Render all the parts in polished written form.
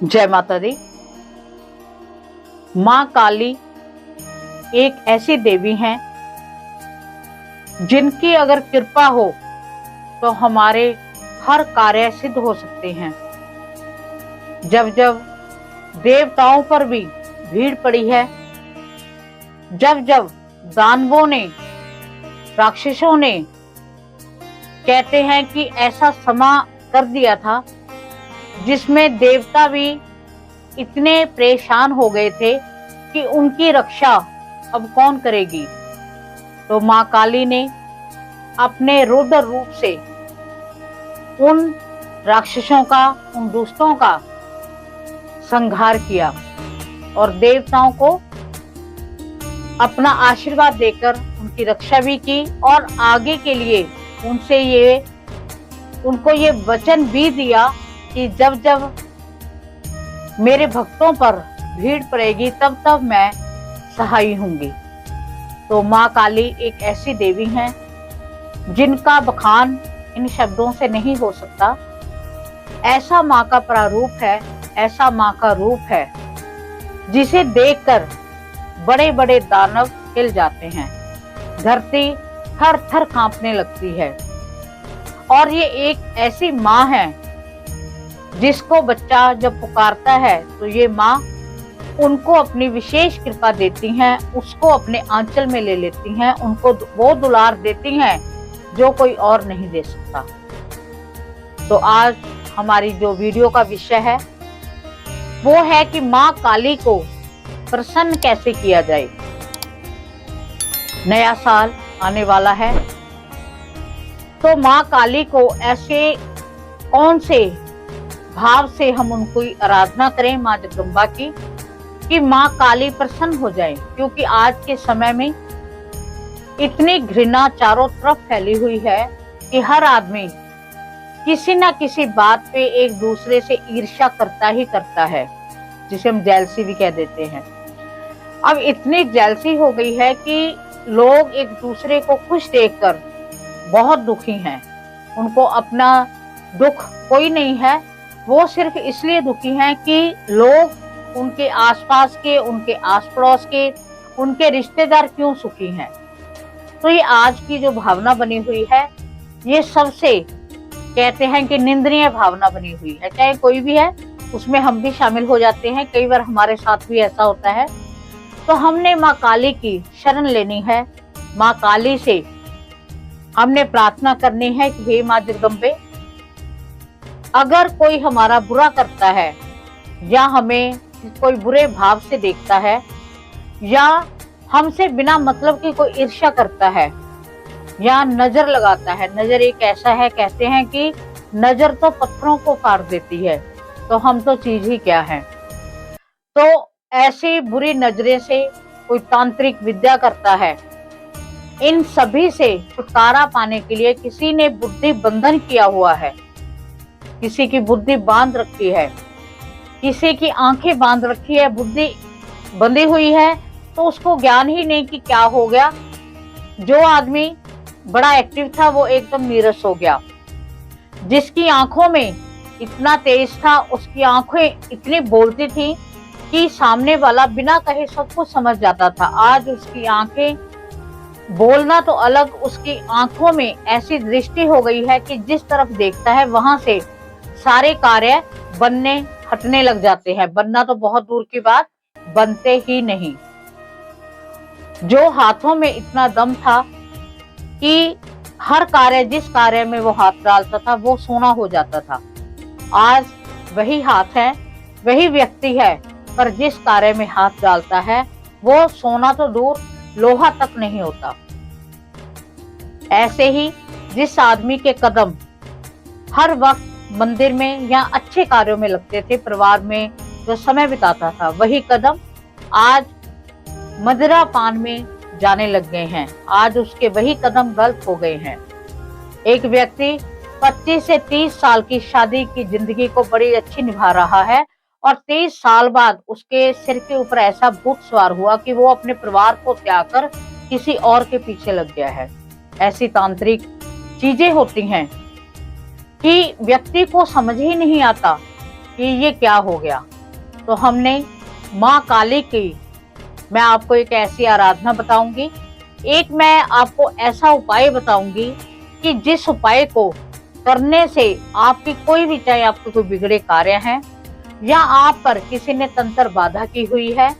जय माता दी। माँ काली एक ऐसी देवी हैं जिनकी अगर कृपा हो तो हमारे हर कार्य सिद्ध हो सकते हैं। जब जब देवताओं पर भी भीड़ पड़ी है, जब जब दानवों ने, राक्षसों ने कहते हैं कि ऐसा समा कर दिया था जिसमें देवता भी इतने परेशान हो गए थे कि उनकी रक्षा अब कौन करेगी, तो माँ काली ने अपने रुद्र रूप से उन राक्षसों का, उन दुष्टों का संहार किया और देवताओं को अपना आशीर्वाद देकर उनकी रक्षा भी की और आगे के लिए उनको ये वचन भी दिया कि जब जब मेरे भक्तों पर भीड़ पड़ेगी तब तब मैं सहाय होंगी। तो माँ काली एक ऐसी देवी हैं जिनका बखान इन शब्दों से नहीं हो सकता। ऐसा माँ का प्रारूप है, ऐसा माँ का रूप है जिसे देखकर बड़े बड़े दानव हिल जाते हैं, धरती थर थर कांपने लगती है। और ये एक ऐसी माँ है जिसको बच्चा जब पुकारता है तो ये माँ उनको अपनी विशेष कृपा देती हैं, उसको अपने आंचल में ले लेती हैं, उनको वो दुलार देती हैं जो कोई और नहीं दे सकता। तो आज हमारी जो वीडियो का विषय है वो है कि माँ काली को प्रसन्न कैसे किया जाए। नया साल आने वाला है तो माँ काली को ऐसे कौन से भाव से हम उनकी आराधना करें, माँ जगदम्बा की, कि माँ काली प्रसन्न हो जाए। क्योंकि आज के समय में इतनी घृणा चारों तरफ फैली हुई है कि हर आदमी किसी ना किसी बात पे एक दूसरे से ईर्ष्या करता ही करता है, जिसे हम जेलसी भी कह देते हैं। अब इतनी जेलसी हो गई है कि लोग एक दूसरे को खुश देखकर बहुत दुखी हैं। उनको अपना दुख कोई नहीं है, वो सिर्फ इसलिए दुखी हैं कि लोग उनके आसपास के, उनके आस पड़ोस के, उनके रिश्तेदार क्यों सुखी हैं। तो ये आज की जो भावना बनी हुई है ये सबसे कहते हैं कि निंदनीय भावना बनी हुई है। चाहे कोई भी है उसमें हम भी शामिल हो जाते हैं, कई बार हमारे साथ भी ऐसा होता है। तो हमने माँ काली की शरण लेनी है, माँ काली से हमने प्रार्थना करनी है कि हे माँ जगदम्बे, अगर कोई हमारा बुरा करता है या हमें कोई बुरे भाव से देखता है या हमसे बिना मतलब की कोई ईर्ष्या करता है या नजर लगाता है। नजर एक ऐसा है, कहते हैं कि नजर तो पत्थरों को फाड़ देती है, तो हम तो चीज ही क्या है। तो ऐसी बुरी नजरें से कोई तांत्रिक विद्या करता है, इन सभी से छुटकारा पाने के लिए किसी ने बुद्धि बंधन किया हुआ है, किसी की बुद्धि बांध रखी है, किसी की आंखें बांध रखी है, बुद्धि बंधी हुई है, तो उसको ज्ञान ही नहीं कि क्या हो गया। जो आदमी बड़ा एक्टिव था वो एकदम नीरस हो गया, जिसकी आंखों में इतना तेज था, उसकी आंखें इतनी बोलती थी कि सामने वाला बिना कहे सब कुछ समझ जाता था। आज उसकी आंखें, बोलना तो अलग, उसकी आंखों में ऐसी दृष्टि हो गई है कि जिस तरफ देखता है वहां से सारे कार्य बनने हटने लग जाते हैं। बनना तो बहुत दूर की बात, बनते ही नहीं। जो हाथों में इतना दम था कि हर कार्य, जिस कार्य में वो हाथ डालता था वो सोना हो जाता था, आज वही हाथ है, वही व्यक्ति है, पर जिस कार्य में हाथ डालता है वो सोना तो दूर, लोहा तक नहीं होता। ऐसे ही जिस आदमी के कदम हर वक्त मंदिर में या अच्छे कार्यों में लगते थे, परिवार में जो समय बिताता था, वही कदम आज मदिरा पान में जाने लग गए हैं। आज उसके वही कदम गलत हो गए हैं। एक व्यक्ति 25 से 30 साल की शादी की जिंदगी को बड़ी अच्छी निभा रहा है और 23 साल बाद उसके सिर के ऊपर ऐसा भूत सवार हुआ कि वो अपने परिवार को त्याग कर किसी और के पीछे लग गया है। ऐसी तांत्रिक चीजें होती हैं कि व्यक्ति को समझ ही नहीं आता कि ये क्या हो गया। तो हमने माँ काली की मैं आपको एक ऐसी आराधना बताऊंगी, एक मैं आपको ऐसा उपाय बताऊंगी कि जिस उपाय को करने से आपकी कोई भी, चाहे आपके कोई बिगड़े कार्य हैं, या आप पर किसी ने तंत्र बाधा की हुई है,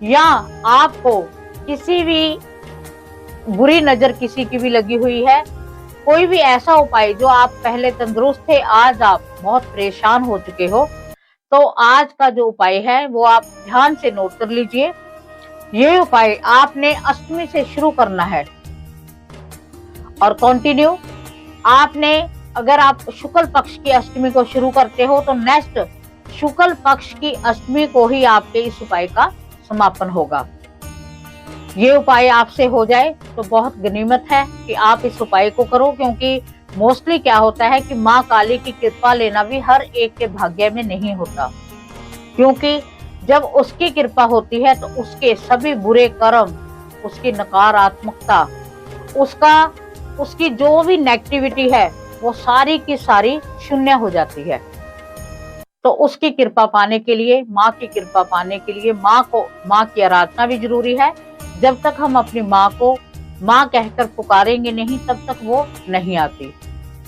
या आपको किसी भी बुरी नजर किसी की भी लगी हुई है, कोई भी ऐसा उपाय जो आप पहले तंदुरुस्त थे, आज आप बहुत परेशान हो चुके हो, तो आज का जो उपाय है वो आप ध्यान से नोट कर लीजिए। ये उपाय आपने अष्टमी से शुरू करना है और कंटिन्यू आपने, अगर आप शुक्ल पक्ष की अष्टमी को शुरू करते हो तो नेक्स्ट शुक्ल पक्ष की अष्टमी को ही आपके इस उपाय का समापन होगा। ये उपाय आपसे हो जाए तो बहुत गनीमत है कि आप इस उपाय को करो, क्योंकि मोस्टली क्या होता है कि माँ काली की कृपा लेना भी हर एक के भाग्य में नहीं होता, क्योंकि जब उसकी कृपा होती है तो उसके सभी बुरे कर्म, उसकी नकारात्मकता, उसकी जो भी नेगेटिविटी है वो सारी की सारी शून्य हो जाती है। तो उसकी कृपा पाने के लिए, माँ की कृपा पाने के लिए माँ की आराधना भी जरूरी है। जब तक हम अपनी माँ को माँ कहकर पुकारेंगे नहीं, तब तक वो नहीं आती।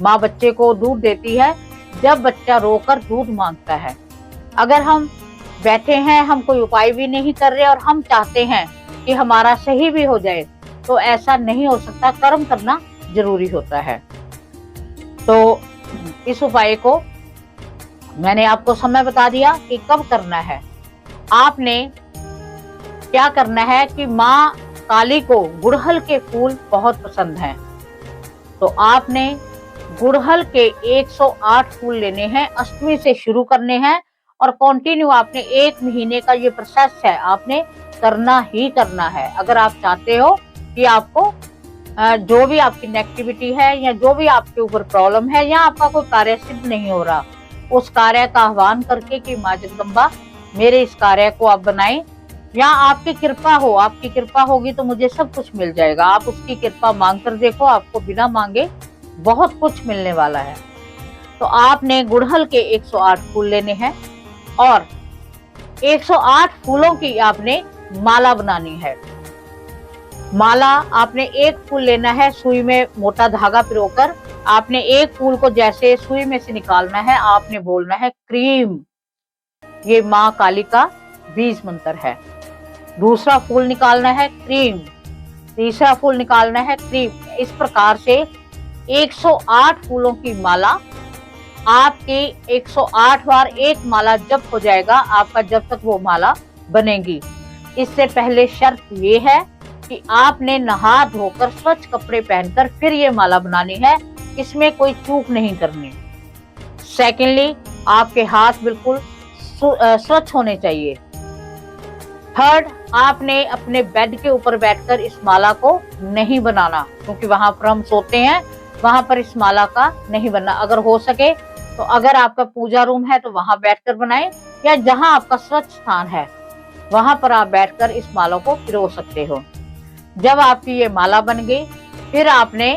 माँ बच्चे को दूध देती है जब बच्चा रोकर दूध मांगता है। अगर हम बैठे हैं, हम कोई उपाय भी नहीं कर रहे और हम चाहते हैं कि हमारा सही भी हो जाए, तो ऐसा नहीं हो सकता। कर्म करना जरूरी होता है। तो इस उपाय को मैंने आपको समय बता दिया कि कब करना है। आपने क्या करना है कि माँ काली को गुड़हल के फूल बहुत पसंद हैं, तो आपने गुड़हल के 108 फूल लेने हैं, अष्टमी से शुरू करने हैं और कंटिन्यू आपने 1 महीने का ये प्रोसेस है, आपने करना ही करना है। अगर आप चाहते हो कि आपको जो भी आपकी नेगेटिविटी है या जो भी आपके ऊपर प्रॉब्लम है या आपका कोई कार्य सिद्ध नहीं हो रहा, उस कार्य का आह्वान करके कि माँ जगदम्बा मेरे इस कार्य को आप बनाएं, या आपकी कृपा हो, आपकी कृपा होगी तो मुझे सब कुछ मिल जाएगा। आप उसकी कृपा मांग कर देखो, आपको बिना मांगे बहुत कुछ मिलने वाला है। तो आपने गुड़हल के 108 फूल लेने हैं और 108 फूलों की आपने माला बनानी है। माला आपने एक फूल लेना है, सुई में मोटा धागा पिरोकर आपने एक फूल को जैसे सुई में से निकालना है, आपने बोलना है क्रीम। ये माँ काली का बीज मंत्र है। दूसरा फूल निकालना है क्रीम, तीसरा फूल निकालना है क्रीम। इस प्रकार से 108 फूलों की माला आपकी 108 बार एक माला जब हो जाएगा आपका, जब तक वो माला बनेगी। इससे पहले शर्त ये है कि आपने नहा धोकर स्वच्छ कपड़े पहनकर फिर ये माला बनानी है, इसमें कोई चूक नहीं करनी। सेकेंडली, आपके हाथ बिल्कुल स्वच्छ होने चाहिए। थर्ड, आपने अपने बेड के ऊपर बैठकर इस माला को नहीं बनाना, क्योंकि वहां पर हम सोते हैं, वहां पर इस माला का नहीं बनना। अगर हो सके तो अगर आपका पूजा रूम है तो वहां बैठकर बनाएं, या जहां आपका स्वच्छ स्थान है वहां पर आप बैठकर इस माला को पिरो सकते हो। जब आपकी ये माला बन गई, फिर आपने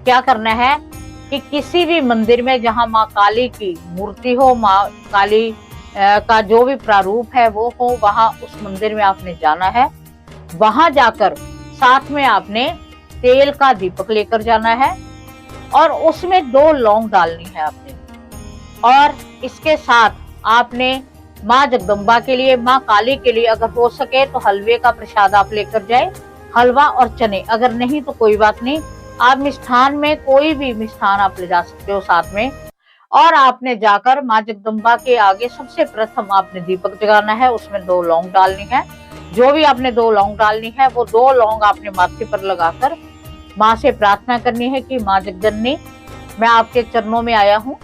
क्या करना है कि किसी भी मंदिर में जहां माँ काली की मूर्ति हो, माँ काली का जो भी प्रारूप है वो हो, वहां उस मंदिर में आपने जाना है। वहां जाकर साथ में आपने तेल का दीपक लेकर जाना है और उसमें 2 लौंग डालनी है आपने। और इसके साथ आपने माँ जगदम्बा के लिए, माँ काली के लिए अगर हो सके तो हलवे का प्रसाद आप लेकर जाए, हलवा और चने। अगर नहीं तो कोई बात नहीं, आप मिष्ठान में कोई भी मिष्ठान आप ले जा सकते हो साथ में। और आपने जाकर माँ जगदम्बा के आगे सबसे प्रथम आपने दीपक जगाना है, उसमें 2 लौंग डालनी है। जो भी आपने 2 लौंग डालनी है, वो 2 लौंग आपने माथे पर लगाकर माँ से प्रार्थना करनी है कि माँ जगदन्नी, मैं आपके चरणों में आया हूँ,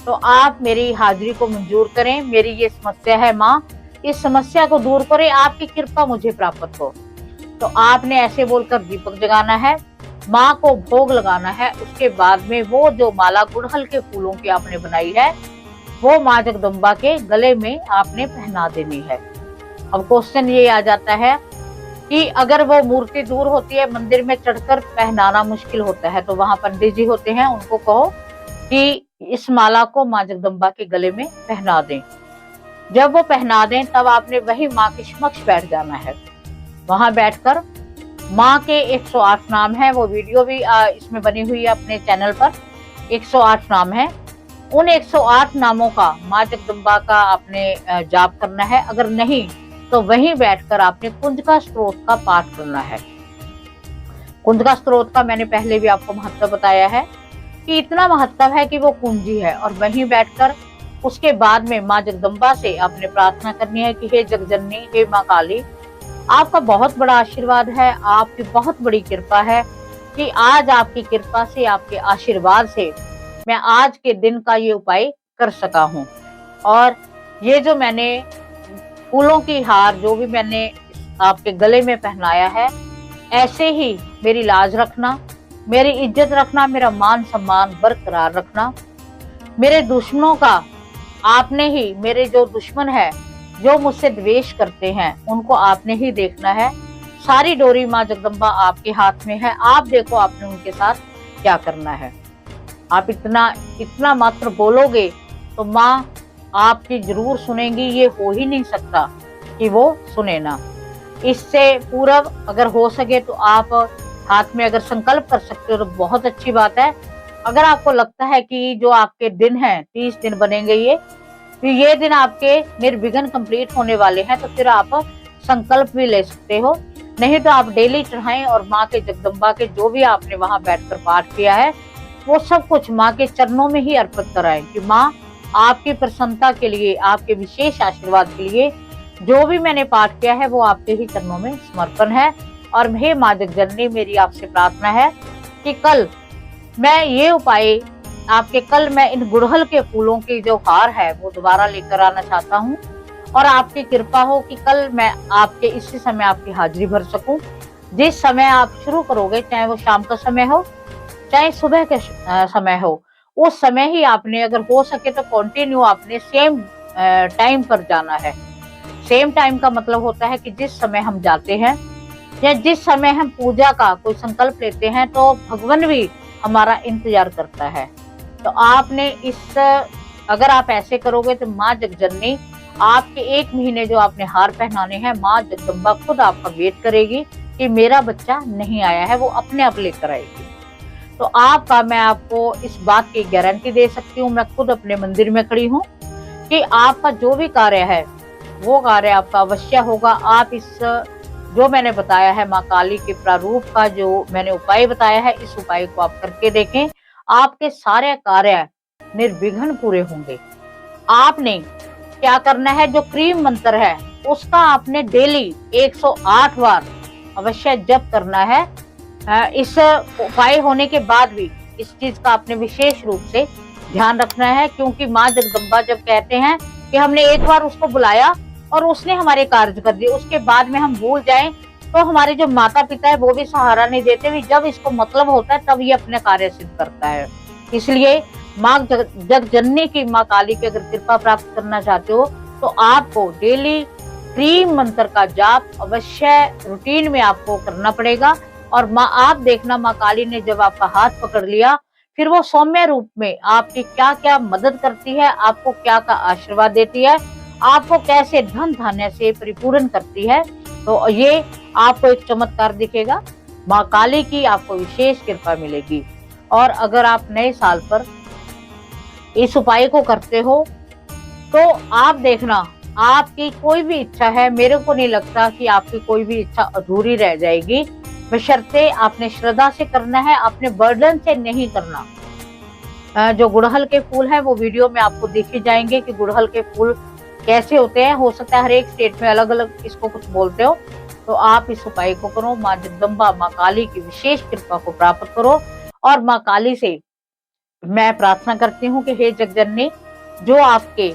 तो आप मेरी हाजिरी को मंजूर करें। मेरी ये समस्या है माँ, इस समस्या को दूर करें, आपकी कृपा मुझे प्राप्त हो। तो आपने ऐसे बोलकर दीपक जगाना है, माँ को भोग लगाना है। उसके बाद में वो जो माला गुड़हल के फूलों की आपने बनाई है, वो माँ जगदम्बा के गले में आपने पहना देनी है। अब क्वेश्चन ये आ जाता है कि अगर वो मूर्ति दूर होती है, मंदिर में चढ़कर पहनाना मुश्किल होता है, तो वहां पंडित जी होते हैं, उनको कहो कि इस माला को माँ जगदम्बा के गले में पहना दें। जब वो पहना दें तब आपने वही माँ के समक्ष बैठ जाना है। वहां बैठकर माँ के 108 नाम है, वो वीडियो भी इसमें बनी हुई है अपने चैनल पर। 108 नाम है, उन 108 नामों का माँ जगदम्बा का आपने जाप करना है। अगर नहीं तो वहीं बैठकर आपने कुंजका स्तोत्र का पाठ करना है। कुंजका स्तोत्र का मैंने पहले भी आपको महत्व बताया है कि इतना महत्व है कि वो कुंजी है, और वहीं बैठकर उसके बाद में माँ जगदम्बा से आपने प्रार्थना करनी है कि हे जगजननी, हे माँ काली, आपका बहुत बड़ा आशीर्वाद है, आपकी बहुत बड़ी कृपा है कि आज आपकी कृपा से, आपके आशीर्वाद से मैं आज के दिन का ये उपाय कर सका हूँ। और ये जो मैंने फूलों की हार जो भी मैंने आपके गले में पहनाया है, ऐसे ही मेरी लाज रखना, मेरी इज्जत रखना, मेरा मान सम्मान बरकरार रखना। मेरे दुश्मनों का आपने ही, मेरे जो दुश्मन है, जो मुझसे द्वेष करते हैं, उनको आपने ही देखना है। सारी डोरी माँ जगदम्बा आपके हाथ में है, आप देखो आपने उनके साथ क्या करना है। आप इतना मात्र बोलोगे तो माँ आपकी जरूर सुनेंगी, ये हो ही नहीं सकता कि वो सुने ना। इससे पूर्व अगर हो सके तो आप हाथ में अगर संकल्प कर सकते हो तो बहुत अच्छी बात है। अगर आपको लगता है कि जो आपके दिन हैं 30 दिन बनेंगे ये दिन आपके निर्विघ्न कंप्लीट होने वाले हैं, तो फिर आप संकल्प भी ले सकते हो। नहीं तो आप डेली चढ़ाएं और माँ के जगदम्बा के जो भी आपने वहां बैठकर पाठ किया है वो सब कुछ माँ के चरणों में ही अर्पित कराएं कि माँ आपकी प्रसन्नता के लिए, आपके विशेष आशीर्वाद के लिए जो भी मैंने पाठ किया है वो आपके ही चरणों में समर्पण है। और हे माँ जगजननी, मेरी आपसे प्रार्थना है कि कल मैं ये उपाय कल मैं इन गुड़हल के फूलों की जो हार है वो दोबारा लेकर आना चाहता हूँ, और आपकी कृपा हो कि कल मैं आपके इसी समय आपकी हाजिरी भर सकूं। जिस समय आप शुरू करोगे, चाहे वो शाम का समय हो चाहे सुबह के समय हो, उस समय ही आपने अगर हो सके तो कंटिन्यू आपने सेम टाइम पर जाना है। सेम टाइम का मतलब होता है कि जिस समय हम जाते हैं या जिस समय हम पूजा का कोई संकल्प लेते हैं तो भगवान भी हमारा इंतजार करता है। तो आपने अगर आप ऐसे करोगे तो माँ जगजननी आपके 1 महीने जो आपने हार पहनाने हैं, माँ जगदम्बा खुद आपका वेट करेगी कि मेरा बच्चा नहीं आया है, वो अपने आप लेकर आएगी। तो मैं आपको इस बात की गारंटी दे सकती हूँ, मैं खुद अपने मंदिर में खड़ी हूँ, कि आपका जो भी कार्य है वो कार्य आपका अवश्य होगा। आप जो मैंने बताया है माँ काली के प्रारूप का जो मैंने उपाय बताया है, इस उपाय को आप करके देखें, आपके सारे कार्य निर्विघ्न पूरे होंगे। आपने क्या करना है, जो क्रीम मंत्र है उसका आपने डेली 108 बार अवश्य जप करना है। इस उपाय होने के बाद भी इस चीज का आपने विशेष रूप से ध्यान रखना है, क्योंकि माँ जगदम्बा जब कहते हैं कि हमने एक बार उसको बुलाया और उसने हमारे कार्य कर दिए, उसके बाद में हम भूल जाएं तो हमारे जो माता पिता है वो भी सहारा नहीं देते भी। जब इसको मतलब होता है तब ये अपने कार्य सिद्ध करता है। इसलिए माँ जगजननी की, माँ काली की अगर कृपा प्राप्त करना चाहते हो तो आपको डेली क्रीम मंत्र का जाप अवश्य रूटीन में आपको करना पड़ेगा। और माँ आप देखना, माँ काली ने जब आपका हाथ पकड़ लिया फिर वो सौम्य रूप में आपकी क्या क्या मदद करती है, आपको क्या क्या आशीर्वाद देती है, आपको कैसे धन धान्य से परिपूर्ण करती है। तो ये आपको एक चमत्कार दिखेगा, माँ काली की आपको विशेष कृपा मिलेगी। और अगर आप नए साल पर इस उपाय को करते हो तो आप देखना आपकी कोई भी इच्छा है, मेरे को नहीं लगता कि आपकी कोई भी इच्छा अधूरी रह जाएगी, बशर्ते आपने श्रद्धा से करना है, आपने बर्डन से नहीं करना। जो गुड़हल के फूल है वो वीडियो में आपको दिख ही जाएंगे कि गुड़हल के फूल कैसे होते हैं। हो सकता है हर एक स्टेट में अलग अलग इसको कुछ बोलते हो। तो आप इस उपाय को करो, माँ जगदम्बा, माँ काली की विशेष कृपा को प्राप्त करो। और माँ काली से मैं प्रार्थना करती हूँ कि हे जगजननी, जो आपके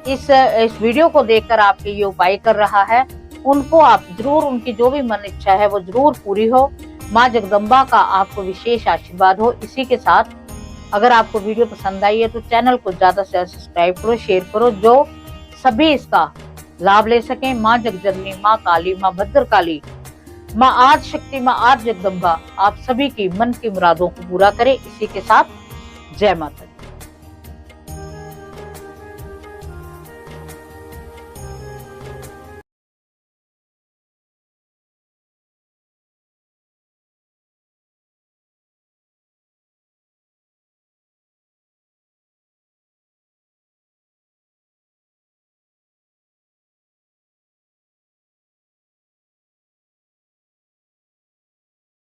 इस वीडियो को देखकर आपके ये उपाय कर रहा है, उनको आप जरूर, उनकी जो भी मन इच्छा है वो जरूर पूरी हो। माँ जगदम्बा का आपको विशेष आशीर्वाद हो। इसी के साथ अगर आपको वीडियो पसंद आई है तो चैनल को ज्यादा से ज्यादा सब्सक्राइब करो, शेयर करो, जो सभी इसका लाभ ले सकें। माँ जगजननी, माँ काली, माँ भद्रकाली, माँ आदि शक्ति, माँ आदि जगदम्बा आप सभी की मन की मुरादों को पूरा करे। इसी के साथ जय माता दी।